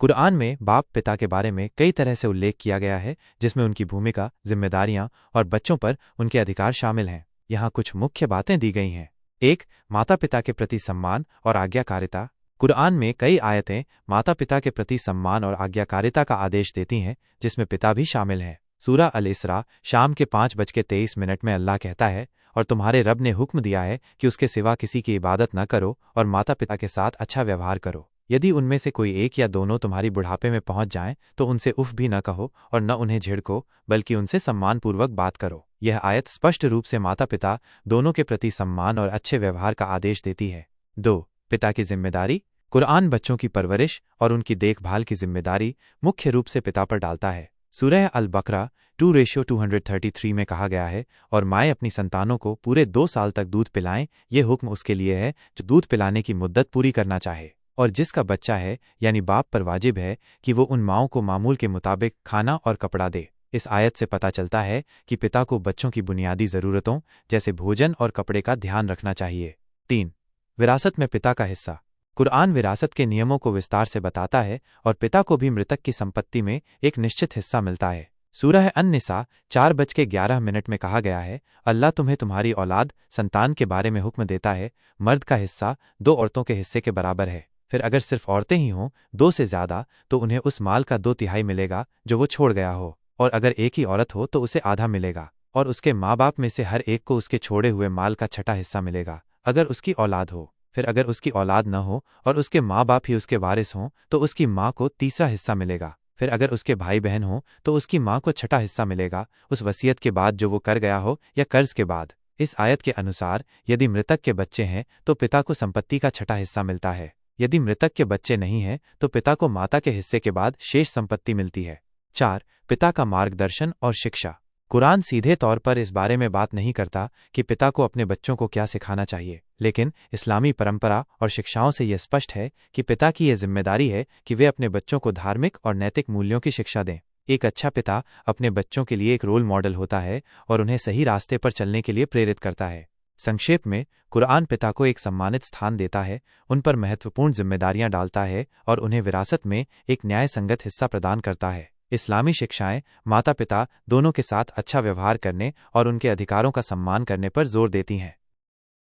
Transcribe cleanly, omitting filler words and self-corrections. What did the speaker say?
कुरान में बाप पिता के बारे में कई तरह से उल्लेख किया गया है, जिसमें उनकी भूमिका, जिम्मेदारियां और बच्चों पर उनके अधिकार शामिल हैं। यहाँ कुछ मुख्य बातें दी गई हैं। 1. माता पिता के प्रति सम्मान और आज्ञाकारिता। कुरान में कई आयतें माता पिता के प्रति सम्मान और आज्ञाकारिता का आदेश देती हैं, जिसमें पिता भी शामिल हैं। सूरा अल-इसरा शाम के 5:23 में अल्लाह कहता है, और तुम्हारे रब ने हुक्म दिया है कि उसके सिवा किसी की इबादत न करो और माता पिता के साथ अच्छा व्यवहार करो। यदि उनमें से कोई एक या दोनों तुम्हारी बुढ़ापे में पहुंच जाएं तो उनसे उफ भी न कहो और न उन्हें झिड़को, बल्कि उनसे सम्मानपूर्वक बात करो। यह आयत स्पष्ट रूप से माता पिता दोनों के प्रति सम्मान और अच्छे व्यवहार का आदेश देती है। 2. पिता की जिम्मेदारी। कुरान बच्चों की परवरिश और उनकी देखभाल की जिम्मेदारी मुख्य रूप से पिता पर डालता है। सूरह अल-बकरा 2:233 में कहा गया है, और माएँ अपनी संतानों को पूरे 2 साल तक दूध पिलाएं। ये हुक्म उसके लिए है जो दूध पिलाने की मुद्दत पूरी करना चाहे, और जिसका बच्चा है यानी बाप पर वाजिब है कि वो उन माओं को मामूल के मुताबिक खाना और कपड़ा दे। इस आयत से पता चलता है कि पिता को बच्चों की बुनियादी ज़रूरतों जैसे भोजन और कपड़े का ध्यान रखना चाहिए। 3. विरासत में पिता का हिस्सा। कुरान विरासत के नियमों को विस्तार से बताता है, और पिता को भी मृतक की संपत्ति में एक निश्चित हिस्सा मिलता है। सूरह अन-निसा 4:11 में कहा गया है, अल्लाह तुम्हें तुम्हारी औलाद संतान के बारे में हुक्म देता है, मर्द का हिस्सा 2 औरतों के हिस्से के बराबर है। फिर अगर सिर्फ औरतें ही हों 2 से ज़्यादा तो उन्हें उस माल का 2/3 मिलेगा जो वो छोड़ गया हो, और अगर एक ही औरत हो तो उसे आधा मिलेगा, और उसके माँ बाप में से हर एक को उसके छोड़े हुए माल का 6ठा हिस्सा मिलेगा अगर उसकी औलाद हो। फिर अगर उसकी औलाद न हो और उसके माँ बाप ही उसके वारिस हों तो उसकी माँ को 3रा हिस्सा मिलेगा। फिर अगर उसके भाई बहन हों तो उसकी माँ को 6ठा हिस्सा मिलेगा, उस वसीयत के बाद जो वो कर गया हो या कर्ज के बाद। इस आयत के अनुसार यदि मृतक के बच्चे हैं तो पिता को संपत्ति का 6ठा हिस्सा मिलता है। यदि मृतक के बच्चे नहीं हैं तो पिता को माता के हिस्से के बाद शेष संपत्ति मिलती है। 4. पिता का मार्गदर्शन और शिक्षा। कुरान सीधे तौर पर इस बारे में बात नहीं करता कि पिता को अपने बच्चों को क्या सिखाना चाहिए, लेकिन इस्लामी परंपरा और शिक्षाओं से यह स्पष्ट है कि पिता की यह जिम्मेदारी है कि वे अपने बच्चों को धार्मिक और नैतिक मूल्यों की शिक्षा दें। एक अच्छा पिता अपने बच्चों के लिए एक रोल मॉडल होता है और उन्हें सही रास्ते पर चलने के लिए प्रेरित करता है। संक्षेप में, कुरान पिता को एक सम्मानित स्थान देता है, उन पर महत्वपूर्ण जिम्मेदारियां डालता है और उन्हें विरासत में एक न्याय संगत हिस्सा प्रदान करता है। इस्लामी शिक्षाएं माता पिता दोनों के साथ अच्छा व्यवहार करने और उनके अधिकारों का सम्मान करने पर जोर देती हैं।